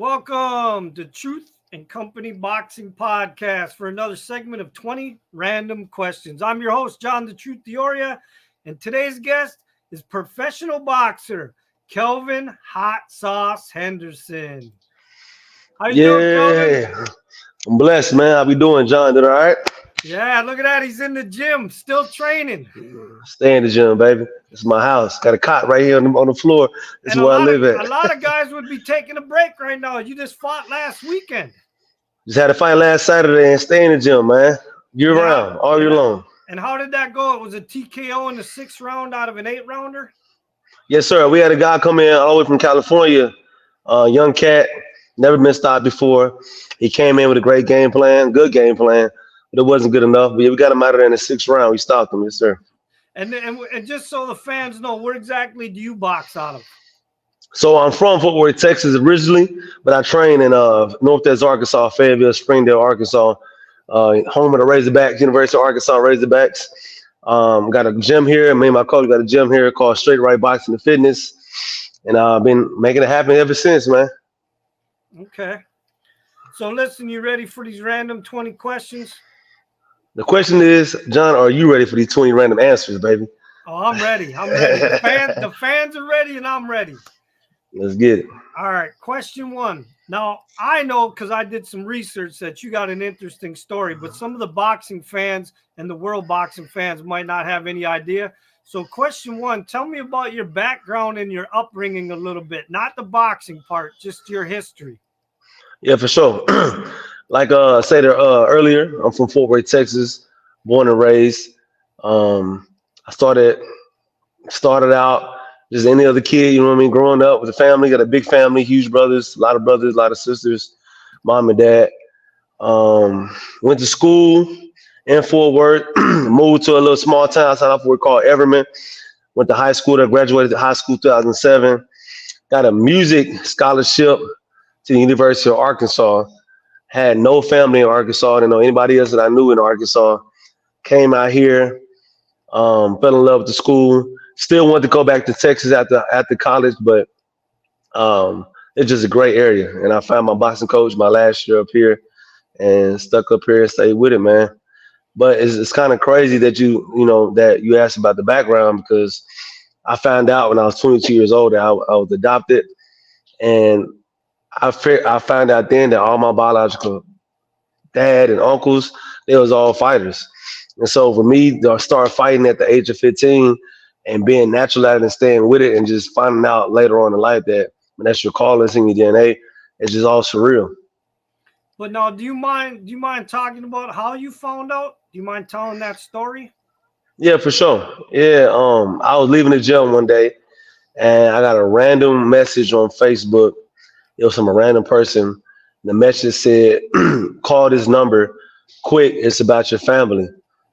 Welcome to Truth and Company Boxing Podcast for another segment of 20 Random Questions. I'm your host, John the Truth Dioria, and today's guest is professional boxer Kalvin Hot Sauce Henderson. How you doing, Kalvin? I'm blessed, man. How we doing, John? Doing all right? Yeah, look at that. He's in the gym, still training. Stay in the gym, baby. It's my house. Got a cot right here on the floor. This is And where I live at. a lot of guys would be taking a break right now. You just fought last weekend. Just had a fight last Saturday and stay in the gym, man. Year round, all year long. And how did that go? It was a TKO in the 6th round out of an 8-rounder? Yes, sir. We had a guy come in all the way from California, young cat, never been stopped before. He came in with a great game plan, good game plan, but it wasn't good enough. But yeah, we got him out of there in the 6th round. We stopped him, yes, sir. And just so the fans know, where exactly do you box out of? So I'm from Fort Worth, Texas originally, but I train in Northwest Arkansas, Fayetteville, Springdale, Arkansas, home of the Razorbacks, University of Arkansas Razorbacks. Got a gym here. Me and my coach got a gym here called Straight Right Boxing and Fitness, and I've been making it happen ever since, man. Okay. So listen, you ready for these random 20 questions? The question is, John, are you ready for these 20 random answers, baby? Oh, I'm ready. I'm ready. The fans are ready, and I'm ready. Let's get it. All right. Question 1. Now, I know because I did some research that you got an interesting story, but some of the boxing fans and the world boxing fans might not have any idea. So question 1, tell me about your background and your upbringing a little bit, not the boxing part, just your history. Yeah, for sure. Like I said earlier, I'm from Fort Worth, Texas, born and raised. I started out just any other kid, you know what I mean, growing up with a family, got a big family, huge brothers, a lot of sisters, mom and dad. Went to school in Fort Worth, moved to a little small town outside of Fort Worth called Everman. Went to high school, graduated high school 2007. Got a music scholarship to the University of Arkansas. Had no family in Arkansas. Didn't know anybody else that I knew in Arkansas. Came out here, fell in love with the school. Still wanted to go back to Texas after college, but it's just a great area. And I found my boxing coach my last year up here and stuck up here and stayed with it, man. But it's kind of crazy that you asked about the background, because I found out when I was 22 years old that I was adopted, and I found out then that all my biological dad and uncles, they was all fighters. And so for me to start fighting at the age of 15 and being natural at it and staying with it and just finding out later on in life that when that's your calling, it's in your DNA, it's just all surreal. But now, do you mind talking about how you found out? Do you mind telling that story? Yeah, for sure. Yeah, I was leaving the gym one day and I got a random message on Facebook. It was from a random person. The message said, call this number quick. It's about your family.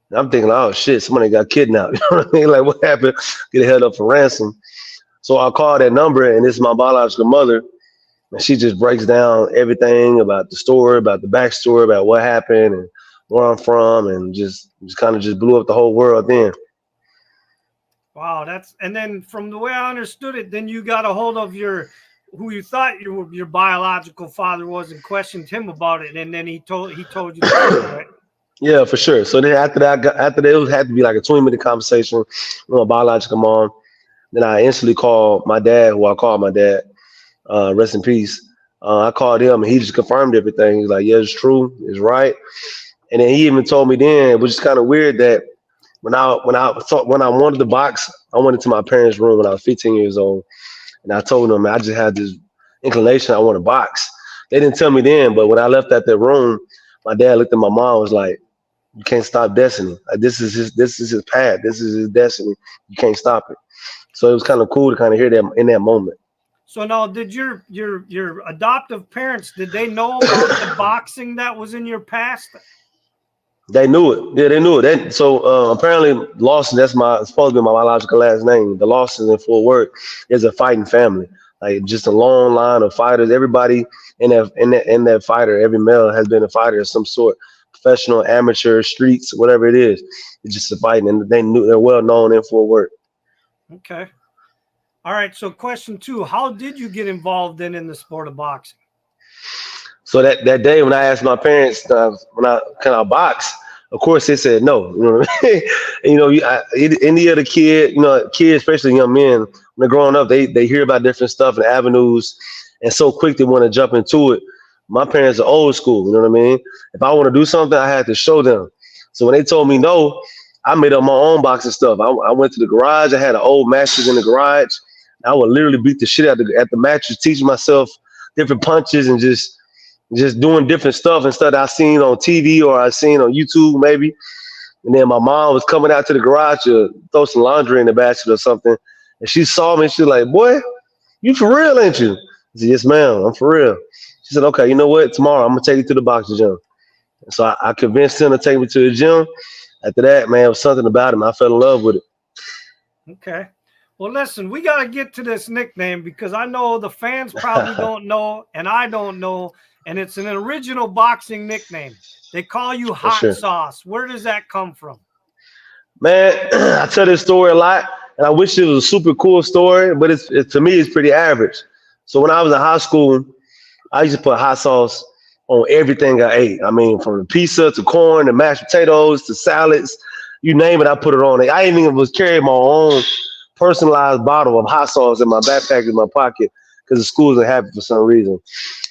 And I'm thinking, oh, shit, somebody got kidnapped. You know what I mean? Like, what happened? Get held up for ransom. So I called that number, and it's my biological mother. And she just breaks down everything about the story, about the backstory, about what happened and where I'm from, and just kind of just blew up the whole world then. Wow, and then from the way I understood it, then you got a hold of who you thought your biological father was and questioned him about it, and then he told you the truth, right? Yeah, for sure. So then after that, it had to be like a 20-minute conversation with my biological mom. Then I instantly called my dad, who I called my dad, rest in peace. I called him, and he just confirmed everything. He's like, yeah, it's true, it's right. And then he even told me then, which is kind of weird, that when I wanted to box, I went into my parents' room when I was 15 years old. And I told them, I just had this inclination I want to box. They didn't tell me then, but when I left out that room, my dad looked at my mom and was like, you can't stop destiny. Like, this is his path. This is his destiny. You can't stop it. So it was kind of cool to kind of hear that in that moment. So now, did your adoptive parents, did they know about the boxing that was in your past? They knew it. Yeah, they knew it. So apparently Lawson, that's supposed to be my biological last name. The Lawsons in Fort Worth is a fighting family. Like, just a long line of fighters. Everybody in that fighter, every male has been a fighter of some sort. Professional, amateur, streets, whatever it is. It's just a fighting. And they're well known in Fort Worth. Okay. All right. So question 2, how did you get involved in the sport of boxing? So that day when I asked my parents can I box, of course they said no. You know what I mean? And, any other kid, kids, especially young men, when they're growing up, they hear about different stuff and avenues, and so quick they want to jump into it. My parents are old school. You know what I mean? If I want to do something, I had to show them. So when they told me no, I made up my own boxing stuff. I went to the garage. I had an old mattress in the garage. I would literally beat the shit out at the mattress, teaching myself different punches and just doing different stuff and stuff that I seen on TV or I seen on YouTube maybe. And then my mom was coming out to the garage to throw some laundry in the basket or something. And she saw me and she was like, boy, you for real, ain't you? I said, yes, ma'am, I'm for real. She said, okay, you know what? Tomorrow I'm going to take you to the boxing gym. And so I convinced him to take me to the gym. After that, man, it was something about him. I fell in love with it. Okay. Well, listen, we got to get to this nickname because I know the fans probably don't know and I don't know. And it's an original boxing nickname. They call you Hot Sauce. Where does that come from? Man, I tell this story a lot, and I wish it was a super cool story, but to me, it's pretty average. So when I was in high school, I used to put hot sauce on everything I ate. I mean, from the pizza to corn to mashed potatoes to salads, you name it, I put it on it. I even was carrying my own personalized bottle of hot sauce in my backpack in my pocket because the school wasn't happy for some reason.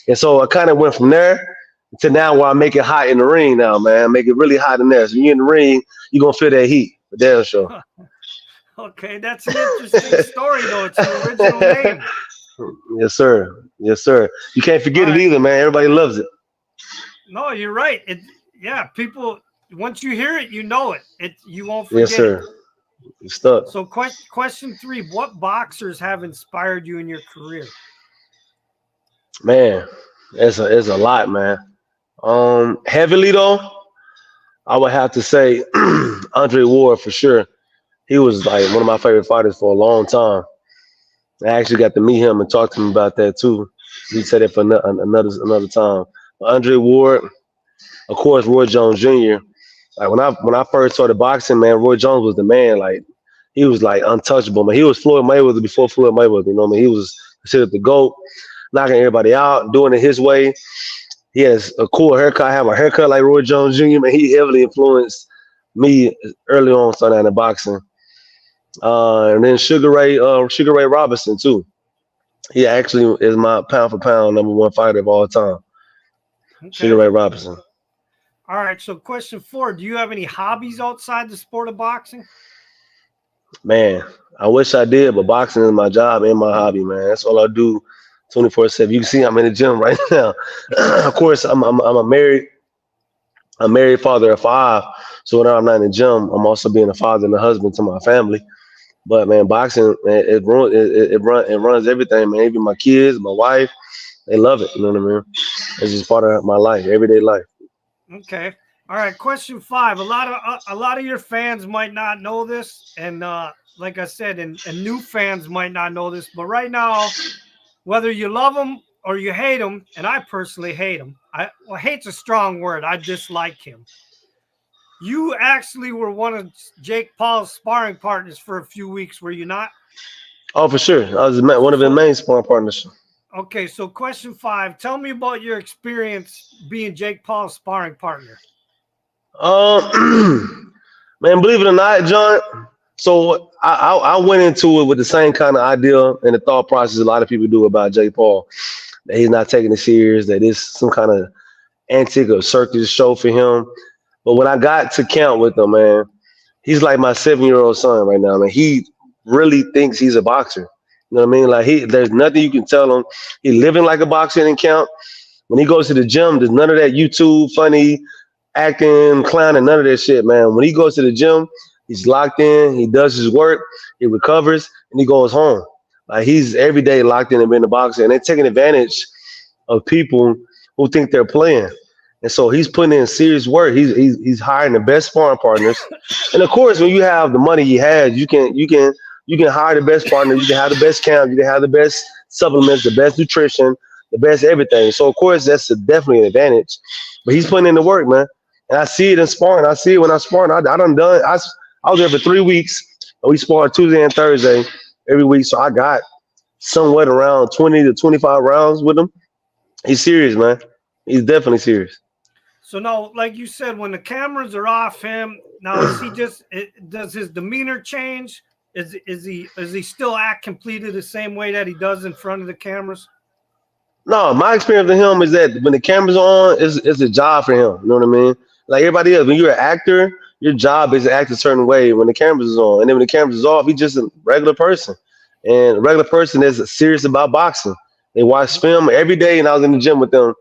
And so I kind of went from there to now where I make it hot in the ring now, man. Make it really hot in there. So when you're in the ring, you're going to feel that heat. For damn sure. Okay, that's an interesting story, though. It's an original name. Yes, sir. Yes, sir. You can't forget it either, man. Everybody loves it. No, you're right. People, once you hear it, you know it. You won't forget. Yes, sir. You're stuck. So question 3, what boxers have inspired you in your career? Man, it's a lot, man. Heavily though, I would have to say Andre Ward for sure. He was like one of my favorite fighters for a long time. I actually got to meet him and talk to him about that too. He said it for another time. But Andre Ward, of course, Roy Jones Jr. Like when I first started boxing, man, Roy Jones was the man. Like he was like untouchable, man. He was Floyd Mayweather before Floyd Mayweather. You know what I mean? He was considered the GOAT, knocking everybody out, doing it his way. He has a cool haircut. I have a haircut like Roy Jones Jr. Man, he heavily influenced me early on starting out in boxing. And then Sugar Ray Robinson too. He actually is my pound for pound #1 fighter of all time. Okay. Sugar Ray Robinson. All right. So question 4, do you have any hobbies outside the sport of boxing? Man, I wish I did, but boxing is my job and my hobby, man. That's all I do 24/7. You can see I'm in the gym right now. Of course, I'm a married father of 5. So when I'm not in the gym, I'm also being a father and a husband to my family. But man, boxing, man, it runs everything, man. Even my kids, my wife, they love it. You know what I mean? It's just part of my life, everyday life. Okay. All right. Question 5. A lot of your fans might not know this, and like I said, and new fans might not know this. But right now, whether you love them or you hate him, and I personally hate him. Hate's a strong word. I dislike him. You actually were one of Jake Paul's sparring partners for a few weeks, were you not? Oh, for sure. I was one of his main sparring partners. Okay, so question 5. Tell me about your experience being Jake Paul's sparring partner. Man, believe it or not, John, so I went into it with the same kind of idea and the thought process a lot of people do about Jake Paul. That he's not taking it serious, that it's some kind of antic or circus show for him. But when I got to camp with him, man, he's like my 7-year-old son right now, man. He really thinks he's a boxer. You know what I mean? Like there's nothing you can tell him. He's living like a boxer in camp. When he goes to the gym, there's none of that YouTube, funny, acting, clowning, none of that shit, man. When he goes to the gym, he's locked in, he does his work, he recovers, and he goes home. Like he's every day locked in and being a boxer, and they're taking advantage of people who think they're playing. And so he's putting in serious work. He's hiring the best sparring partners. And of course, when you have the money he has, you can hire the best partner, you can have the best camp, you can have the best supplements, the best nutrition, the best everything. So of course that's definitely an advantage. But he's putting in the work, man. And I see it in sparring. I see it when I'm sparring. I was there for 3 weeks. And we sparred Tuesday and Thursday every week. So I got somewhat around 20 to 25 rounds with him. He's serious, man. He's definitely serious. So now, like you said, when the cameras are off him, now is he just does his demeanor change? Is he still act completely the same way that he does in front of the cameras? No, my experience with him is that when the camera's on, it's a job for him. You know what I mean? Like everybody else, when you're an actor, your job is to act a certain way when the camera's is on. And then when the camera's is off, he's just a regular person. And a regular person is serious about boxing. They watch film every day, and I was in the gym with them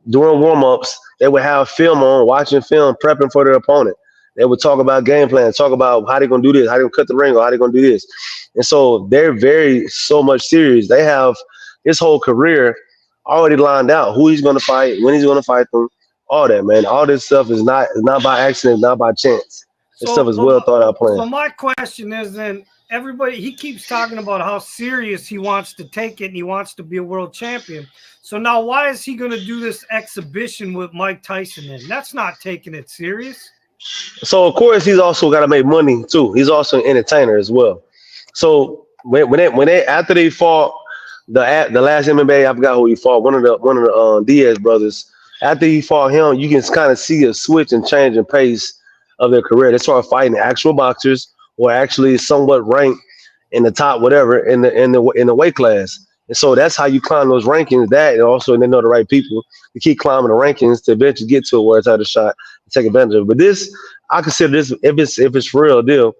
during warm-ups. They would have film on, watching film, prepping for their opponent. They would talk about game plan, talk about how they're gonna do this, how they're gonna cut the ring, or how they're gonna do this. And so they're very so much serious. They have his whole career already lined out, who he's gonna fight, when he's gonna fight them, all that, man. All this stuff is not by accident, not by chance. This So, stuff is well thought out so plan. my question is then everybody he keeps talking about how serious he wants to take it and he wants to be a world champion. So now why is he going to do this exhibition with Mike Tyson then? That's not taking it serious. So of course he's also got to make money too. He's also an entertainer as well. So when they after they fought the last MMA, I forgot who he fought, one of the Diaz brothers. After he fought him, you can kind of see a switch and change in pace of their career. They start fighting actual boxers or actually somewhat ranked in the top whatever in the weight class. And so that's how you climb those rankings. That and also they know the right people to keep climbing the rankings to eventually get to where it's at a shot and take advantage of it. But this, I consider this if it's for real deal,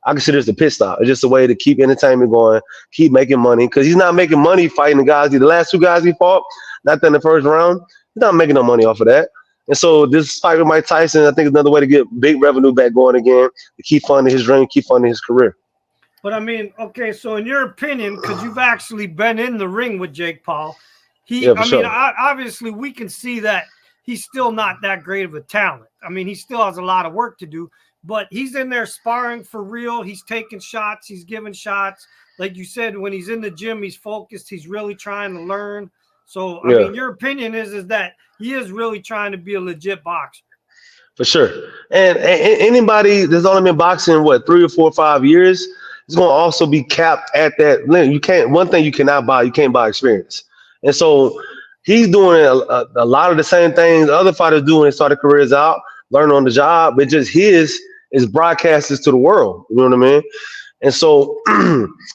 I consider this a pit stop. It's just a way to keep entertainment going, keep making money because he's not making money fighting the guys. The last two guys he fought, not in the first round, he's not making no money off of that. And so this fight with Mike Tyson, I think, is another way to get big revenue back going again to keep funding his dream, keep funding his career. But I mean, okay, so in your opinion, because you've actually been in the ring with Jake Paul, Yeah, for sure. obviously we can see that he's still not that great of a talent. I mean, he still has a lot of work to do, but he's in there sparring for real. He's taking shots, he's giving shots. Like you said, when he's in the gym, he's focused, he's really trying to learn. So, I mean, your opinion is that he is really trying to be a legit boxer. For sure. And anybody that's only been boxing, 3 or 4 or 5 years, is going to also be capped at that limit. You can't, one thing you cannot buy, you can't buy experience. And so he's doing a lot of the same things other fighters do when they start their careers out, learn on the job, but just his is broadcasted to the world. You know what I mean? And so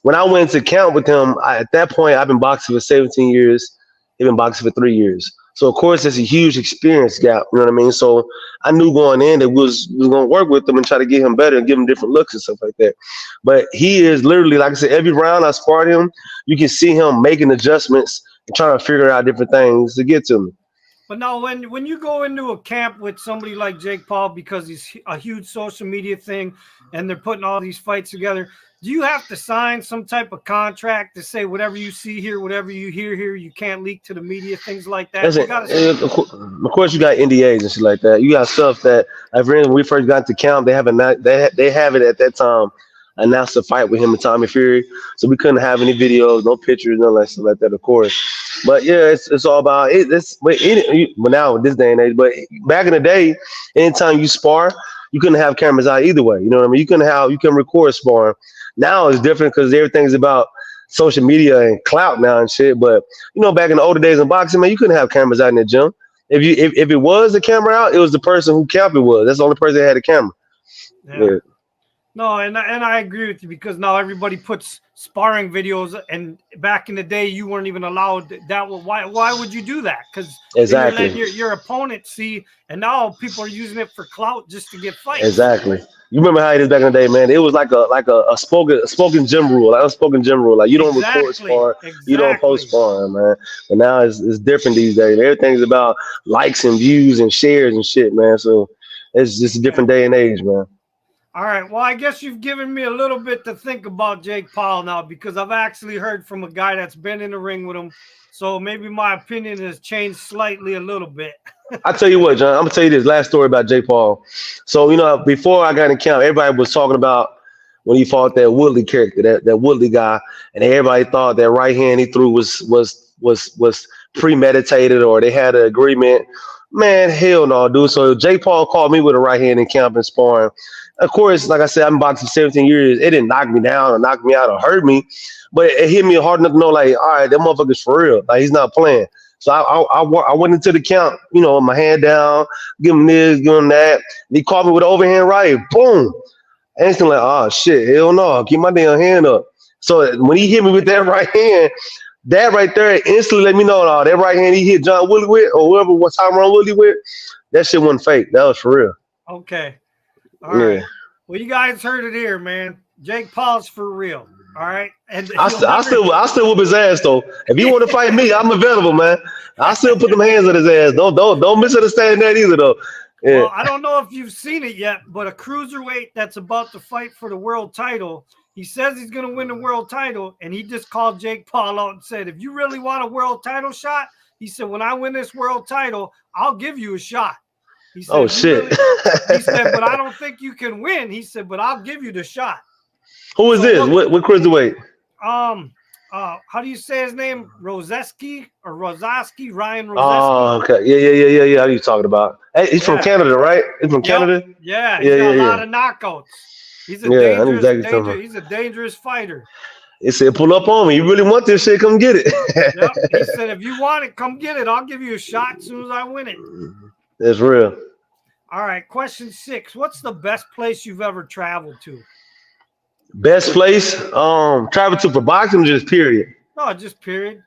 when I went to camp with him, at that point, I've been boxing for 17 years. He's been boxing for 3 years. So, of course, there's a huge experience gap. You know what I mean? So I knew going in that we was going to work with him and try to get him better and give him different looks and stuff like that. But he is literally, like I said, every round I sparred him, you can see him making adjustments and trying to figure out different things to get to me. But now when you go into a camp with somebody like Jake Paul, because he's a huge social media thing and they're putting all these fights together, do you have to sign some type of contract to say whatever you see here, whatever you hear here, you can't leak to the media, things like that? Of course, you got NDAs and shit like that. You got stuff that, like, for instance, when we first got to camp, they have it at that time announced a fight with him and Tommy Fury, so we couldn't have any videos, no pictures, none of that stuff like that, of course. But yeah, it's all about it. But now in this day and age, but back in the day, anytime you spar, you couldn't have cameras out either way. You know what I mean? You can record sparring. Now it's different because everything's about social media and clout now and shit. But back in the older days in boxing, man, you couldn't have cameras out in the gym. If it was a camera out, it was the person who camped it was. That's the only person that had a camera. Yeah. No, and I agree with you because now everybody puts sparring videos, and back in the day you weren't even allowed that. Why would you do that? Because exactly, you're letting your opponent see, and now people are using it for clout just to get fights. Exactly. You remember how it is back in the day, man? It was like a spoken gym rule, like unspoken gym rule. Like you don't record sparring, you don't post sparring, man. But now it's different these days. Everything's about likes and views and shares and shit, man. So it's just a different day and age, man. All right. Well, I guess you've given me a little bit to think about Jake Paul now because I've actually heard from a guy that's been in the ring with him. So maybe my opinion has changed slightly a little bit. I'll tell you what, John. I'm going to tell you this last story about Jake Paul. So, before I got in camp, everybody was talking about when he fought that Woodley character, that Woodley guy, and everybody thought that right hand he threw was premeditated or they had an agreement. Man, hell no, dude. So Jake Paul called me with a right hand in camp and sparring. Of course, like I said, I've been boxing 17 years. It didn't knock me down or knock me out or hurt me, but it hit me hard enough to know, like, all right, that motherfucker's for real. Like, he's not playing. So I went into the count, with my hand down, give him this, give him that. And he caught me with an overhand right. Boom. Instantly, like, oh shit, hell no, keep my damn hand up. So when he hit me with that right hand, that right there instantly let me know, oh, that right hand he hit John Willie with, or whoever was Tyrone Willie with, that shit wasn't fake. That was for real. Okay. All right. Well, you guys heard it here, man. Jake Paul's for real. All right. And I still whoop his ass though. If you want to fight me, I'm available, man. I still put them hands on his ass. Don't misunderstand that either though. Yeah. Well, I don't know if you've seen it yet, but a cruiserweight that's about to fight for the world title, he says he's going to win the world title, and he just called Jake Paul out and said, if you really want a world title shot, he said, when I win this world title, I'll give you a shot. He said, oh, shit. He said, but I don't think you can win. He said, but I'll give you the shot. Who is this? What cruiserweight? How do you say his name? Ryan Rosowski. Oh, okay. Yeah. How are you talking about? Hey, he's from Canada, right? He's from Canada? Yeah, he's got a lot of knockouts. He's a dangerous fighter. He said, pull up on me. You really want this shit, come get it. Yep. He said, if you want it, come get it. I'll give you a shot as soon as I win it. That's real. All right, question 6. What's the best place you've ever traveled to? Best place? Travel to for boxing or just period? No, just period.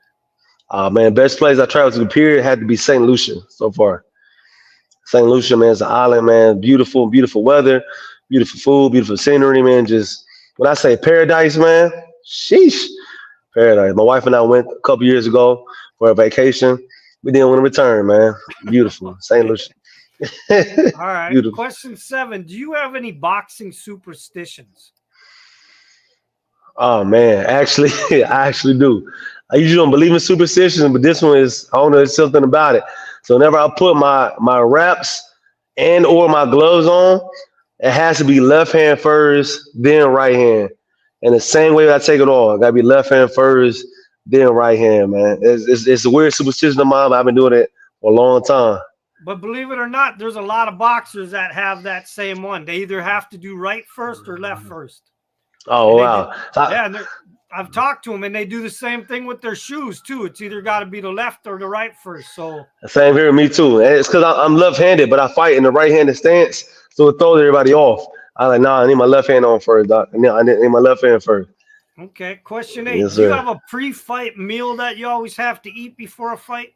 Man, best place I traveled to period had to be St. Lucia so far. St. Lucia, man, is an island, man. Beautiful, beautiful weather, beautiful food, beautiful scenery, man. Just when I say paradise, man, sheesh, paradise. My wife and I went a couple years ago for a vacation. We didn't want to return, man. Beautiful, St. Lucia. All right. Beautiful. Question 7. Do you have any boxing superstitions? Oh man, actually, I actually do. I usually don't believe in superstitions, but this one is, I don't know, there's something about it. So whenever I put my wraps and or my gloves on, it has to be left hand first, then right hand. And the same way I take it off, I gotta be left hand first, then right hand, man. It's a weird superstition of mine, but I've been doing it for a long time. But believe it or not, there's a lot of boxers that have that same one. They either have to do right first or left first. Oh, wow. I've talked to them, and they do the same thing with their shoes, too. It's either got to be the left or the right first. So same here with me, too. And it's because I'm left-handed, but I fight in the right-handed stance, so it throws everybody off. I'm like, nah, I need my left hand on first, doc. I need my left hand first. Okay, question 8. Yes, do you have a pre-fight meal that you always have to eat before a fight?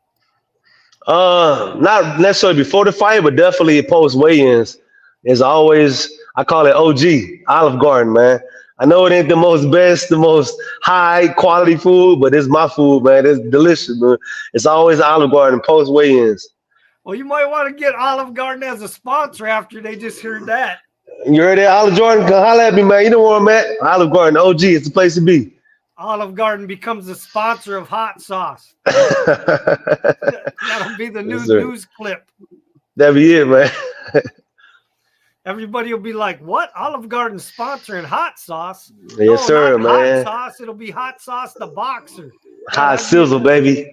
Not necessarily before the fight, but definitely post weigh-ins. It's always, I call it OG, Olive Garden, man. I know it ain't the most high quality food, but it's my food, man. It's delicious, man. It's always Olive Garden post weigh-ins. Well, you might want to get Olive Garden as a sponsor after they just heard that. You heard that? Olive Garden, come holler at me, man. You know where I'm at? Olive Garden, OG, it's the place to be. Olive Garden becomes the sponsor of hot sauce. That'll be the new news clip. That'll be it, man. Everybody will be like, what? Olive Garden sponsoring hot sauce? Yes, sir, man. Hot sauce. It'll be hot sauce the boxer. Hot sizzle, baby.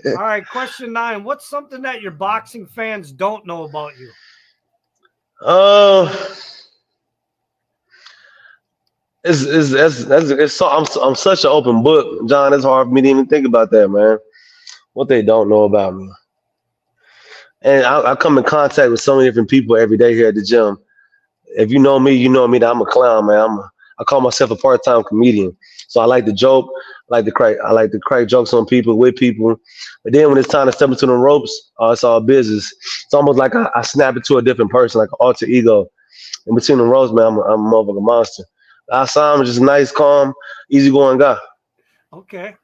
All right, question 9. What's something that your boxing fans don't know about you? I'm such an open book, John. It's hard for me to even think about that, man. What they don't know about me. And I come in contact with so many different people every day here at the gym. If you know me that I'm a clown, man. I call myself a part-time comedian. So I like to joke, I like to crack jokes on people, with people. But then when it's time to step into the ropes, it's all business. It's almost like I snap into a different person, like an alter ego. In between the ropes, man, I'm a motherfucking monster. Outside, I'm just a nice, calm, easygoing guy. Okay.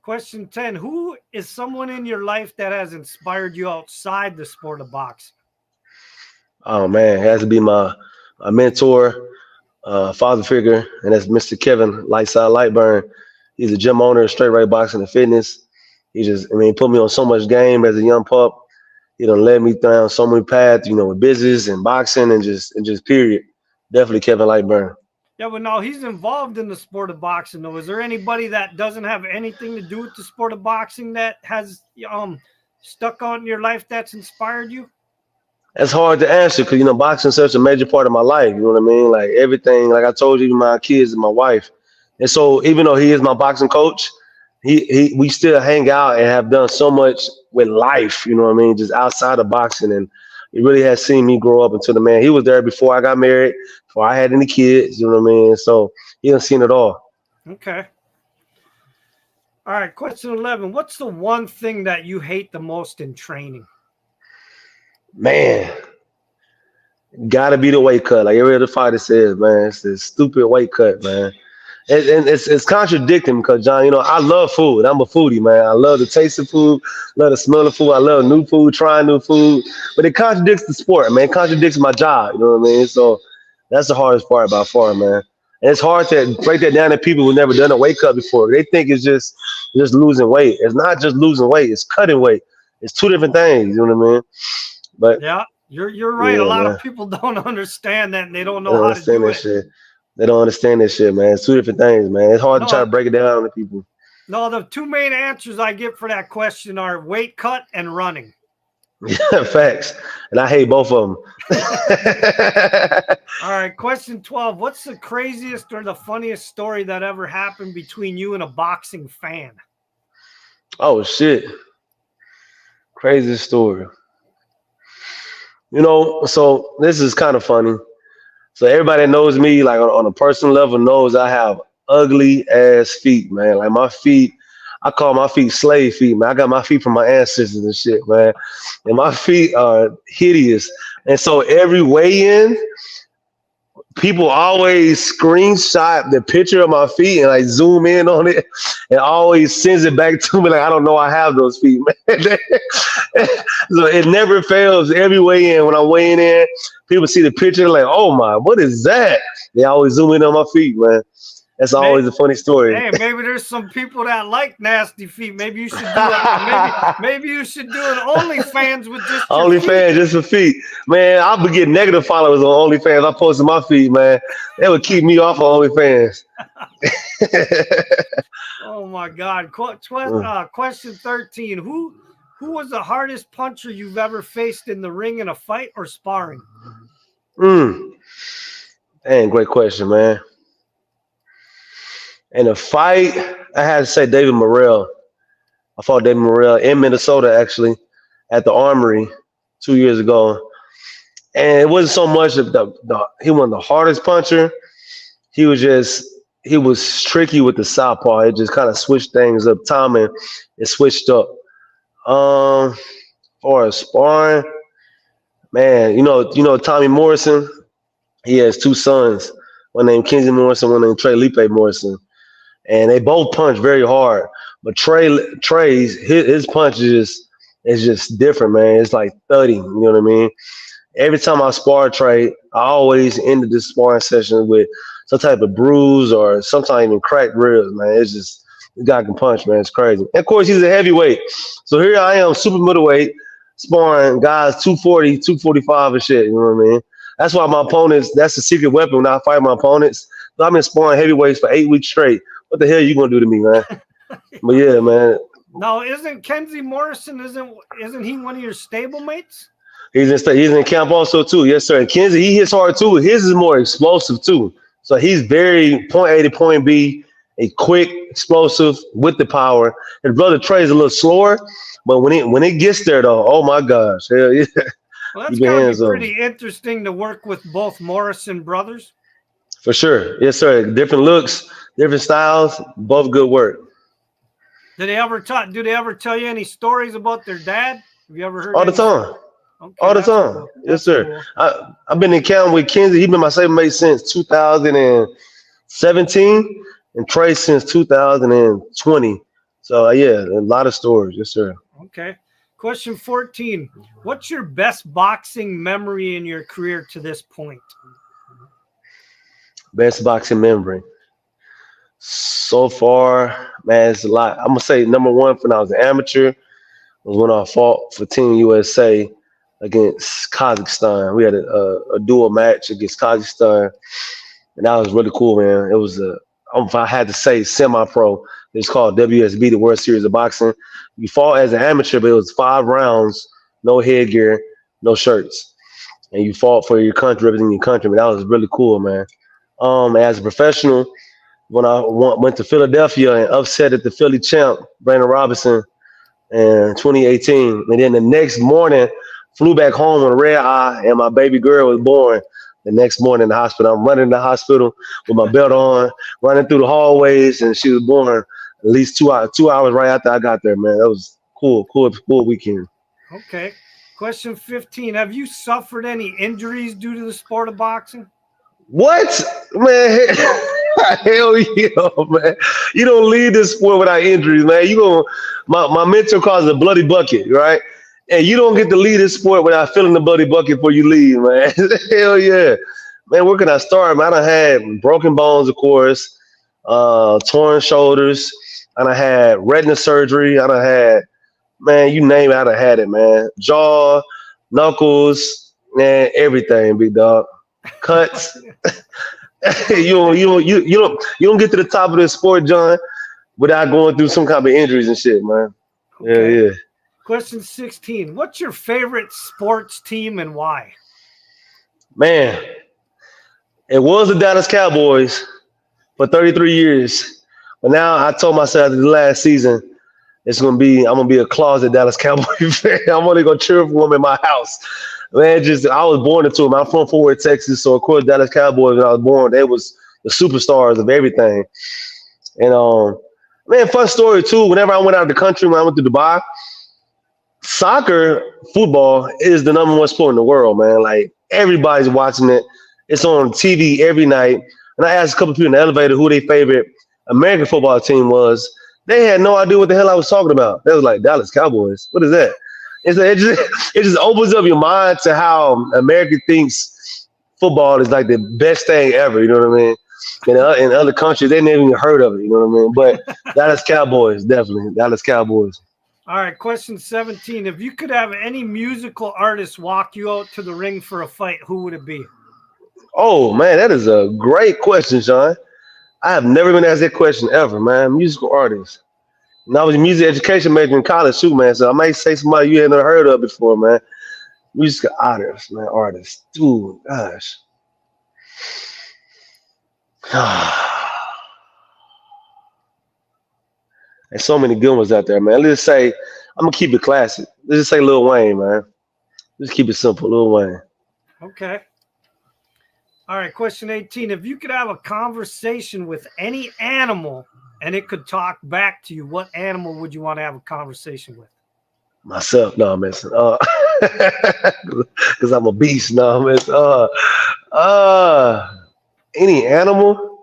Question 10. Who is someone in your life that has inspired you outside the sport of boxing? Oh, man. It has to be my mentor, father figure, and that's Mr. Kevin Lightside Lightburn. He's a gym owner, straight right boxing and fitness. He put me on so much game as a young pup. He done led me down so many paths, with business and boxing and just period. Definitely Kevin Lightburn. Yeah, but no, he's involved in the sport of boxing, though. Is there anybody that doesn't have anything to do with the sport of boxing that has stuck on in your life that's inspired you? It's hard to answer because, boxing is such a major part of my life. You know what I mean? Like everything, like I told you, my kids and my wife. And so even though he is my boxing coach, we still hang out and have done so much with life, you know what I mean, just outside of boxing. And he really has seen me grow up into the man. He was there before I got married, before I had any kids, you know what I mean? So he done seen it all. Okay. All right, question 11. What's the one thing that you hate the most in training? Man, gotta be the weight cut. Like every other fighter says, man, it's this stupid weight cut, man. And it's contradicting because, John, you know, I love food. I'm a foodie, man. I love the taste of food, love the smell of food. I love new food, trying new food. But it contradicts the sport, man. It contradicts my job, you know what I mean? So that's the hardest part by far, man. And it's hard to break that down to people who've never done a weight cut before. They think it's just losing weight. It's not just losing weight. It's cutting weight. It's two different things, you know what I mean? But yeah, you're right. yeah, A lot man. of people don't understand that, and they don't They know don't how to understand do that it. shit. They don't understand that shit, man. It's two different things, man. It's hard to try to break it down to people. No, the two main answers I get for that question are weight cut and running. Yeah, facts. And I hate both of them. All right, question 12. What's the craziest or the funniest story that ever happened between you and a boxing fan? Oh, shit. Crazy story. You know, so this is kind of funny. So everybody that knows me, like on a personal level, knows I have ugly ass feet, man. Like my feet, I call my feet slave feet, man. I got my feet from my ancestors and shit, man. And my feet are hideous. And so every weigh-in, people always screenshot the picture of my feet and like zoom in on it and always sends it back to me like I don't know I have those feet, man. So it never fails. Every weigh-in, when I'm weighing in, people see the picture like, oh my, what is that? They always zoom in on my feet, man. That's always a funny story. Hey, maybe there's some people that like nasty feet. Maybe you should do maybe you should do an OnlyFans with just OnlyFans just for feet. Man, I'll be getting negative followers on OnlyFans. I posted my feet, man. They would keep me off of OnlyFans. Oh my God. Question 13. Who was the hardest puncher you've ever faced in the ring in a fight or sparring? Dang, great question, man. In a fight, I had to say David Morrell. I fought David Morrell in Minnesota, actually, at the Armory 2 years ago. And it wasn't so much of he wasn't the hardest puncher. He was tricky with the southpaw. It just kind of switched things up. Timing, it switched up. For sparring, man, you know Tommy Morrison. He has two sons. One named Kenzie Morrison, one named Trey Lipe Morrison. And they both punch very hard. But Trey's his punch is just different, man. It's like 30, you know what I mean? Every time I spar Trey, I always ended this sparring session with some type of bruise or sometimes even cracked ribs, man. It's just, the guy can punch, man. It's crazy. And of course, he's a heavyweight. So here I am, super middleweight, sparring guys 240, 245 and shit, you know what I mean? That's why my opponents, that's the secret weapon when I fight my opponents. So I've been sparring heavyweights for 8 weeks straight. What the hell are you gonna do to me, man? But yeah, man. No, isn't Kenzie Morrison, isn't he one of your stablemates? He's in camp also too. Yes, sir. And Kenzie, he hits hard too. His is more explosive too. So he's very point A to point B, a quick, explosive with the power. His brother Trey is a little slower, but when it gets there though, oh my gosh, hell yeah. Well, that's going to be pretty interesting to work with both Morrison brothers. For sure. Yes, sir. Different looks, different styles, both good work. Do they ever tell you any stories about their dad? Have you ever heard? All the time. Okay, all the time. Cool. Yes, sir. Cool. I've been in camp with Kenzie. He's been my stablemate since 2017, and Trey since 2020. So yeah, a lot of stories. Yes, sir. Okay. Question 14. What's your best boxing memory in your career to this point? Best boxing memory. So far, man, it's a lot. I'm going to say number one when I was an amateur was when I fought for Team USA against Kazakhstan. We had a dual match against Kazakhstan, and that was really cool, man. It was if I had to say semi-pro, it's called WSB, the World Series of Boxing. You fought as an amateur, but it was 5 rounds, no headgear, no shirts. And you fought for your country, representing your country. But that was really cool, man. As a professional, when I went to Philadelphia and upset at the Philly champ, Brandon Robinson, in 2018. And then the next morning, flew back home with a red eye, and my baby girl was born the next morning in the hospital. I'm running to the hospital with my belt on, running through the hallways, and she was born at least 2 hours right after I got there, man. That was cool weekend. Okay. Question 15. Have you suffered any injuries due to the sport of boxing? What? Man, hell yeah, man. You don't leave this sport without injuries, man. My mentor calls it a bloody bucket, right? And you don't get to leave this sport without feeling the bloody bucket before you leave, man. Hell yeah. Man, where can I start, man? I had broken bones, of course, torn shoulders, and I had retina surgery, and I had, man, you name it, I done had it, man. Jaw, knuckles, man, everything, big dog. Cuts. you don't get to the top of this sport, John, without going through some kind of injuries and shit, man. Okay. Yeah. Question 16. What's your favorite sports team and why? Man, it was the Dallas Cowboys for 33 years. But now I told myself after the last season, I'm gonna be a closet Dallas Cowboy fan. I'm only gonna cheer for them in my house. Man, I was born into them. I'm from Fort Worth, Texas, so of course Dallas Cowboys. When I was born, they was the superstars of everything. And man, fun story too. Whenever I went out of the country, when I went to Dubai, soccer, football is the number one sport in the world, man. Like everybody's watching it. It's on TV every night. And I asked a couple people in the elevator who their favorite American football team was. They had no idea what the hell I was talking about. They was like, Dallas Cowboys. What is that? It just opens up your mind to how America thinks football is like the best thing ever. You know what I mean? In other countries, they never even heard of it. You know what I mean? But Dallas Cowboys, definitely. Dallas Cowboys. All right, question 17. If you could have any musical artist walk you out to the ring for a fight, who would it be? Oh, man, that is a great question, Sean. I have never been asked that question ever, man. Musical artist. And I was a music education major in college too, man. So I might say somebody you ain't never heard of before, man. Musical artist, man. Artist. Dude, gosh. There's so many good ones out there, man. Let's say, I'm going to keep it classic. Let's just say Lil Wayne, man. Let's keep it simple, Lil Wayne. Okay. All right, question 18. If you could have a conversation with any animal and it could talk back to you, what animal would you want to have a conversation with? Myself, no, I'm messing. Because I'm a beast, no, I'm messing. Any animal?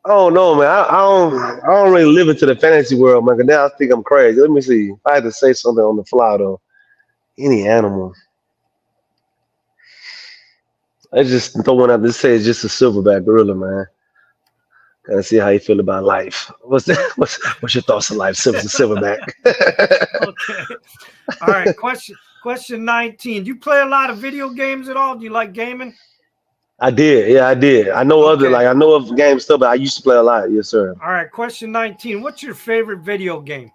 I don't know, man. I don't really live into the fantasy world, man. Cause now I think I'm crazy. Let me see. If I had to say something on the fly, though, any animal. I just throw one out. This say it's just a silverback gorilla, man. Gotta see how you feel about life. What's your thoughts on life? Silverback. Okay. All right. Question 19. Do you play a lot of video games at all? Do you like gaming? I did. Yeah, I did. I know I know of game stuff, but I used to play a lot. Yes, sir. All right. Question 19. What's your favorite video game?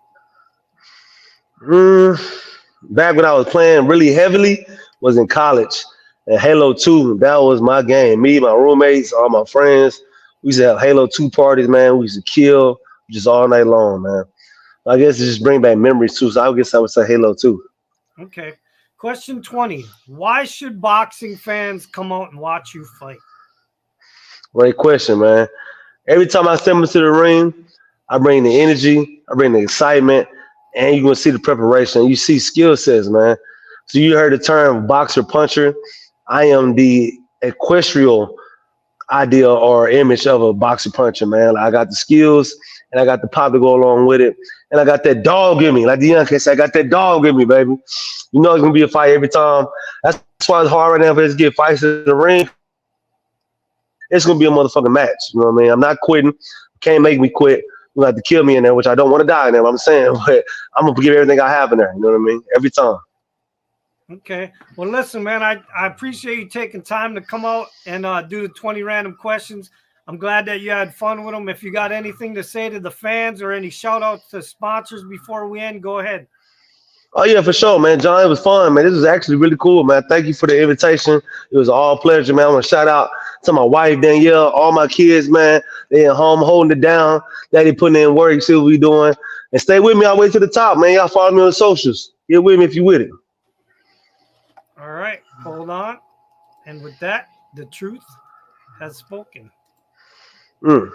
Back when I was playing really heavily was in college. And Halo 2, that was my game. Me, my roommates, all my friends, we used to have Halo 2 parties, man. We used to kill just all night long, man. I guess it just bring back memories, too. So I guess I would say Halo 2. Okay. Question 20. Why should boxing fans come out and watch you fight? Great question, man. Every time I step into the ring, I bring the energy, I bring the excitement, and you're going to see the preparation. You see skill sets, man. So you heard the term boxer puncher. I am the equestrial idea or image of a boxer puncher, man. I got the skills and I got the pop to go along with it. And I got that dog in me. Like the young kids say, I got that dog in me, baby. You know it's going to be a fight every time. That's why it's hard right now for us to get fights in the ring. It's going to be a motherfucking match. You know what I mean? I'm not quitting. Can't make me quit. You have to kill me in there, which I don't want to die in there. I'm saying, but I'm going to give everything I have in there. You know what I mean? Every time. Okay. Well, listen, man, I appreciate you taking time to come out and do the 20 random questions. I'm glad that you had fun with them. If you got anything to say to the fans or any shout outs to sponsors before we end, go ahead. Oh, yeah, for sure, man. John, it was fun, man. This was actually really cool, man. Thank you for the invitation. It was all pleasure, man. I want to shout out To my wife, Danielle, all my kids, man, they at home holding it down. Daddy putting in work, see what we doing. And stay with me all the way to the top, man. Y'all follow me on the socials. Get with me if you with it. All right, hold on. And with that, the truth has spoken. Mm.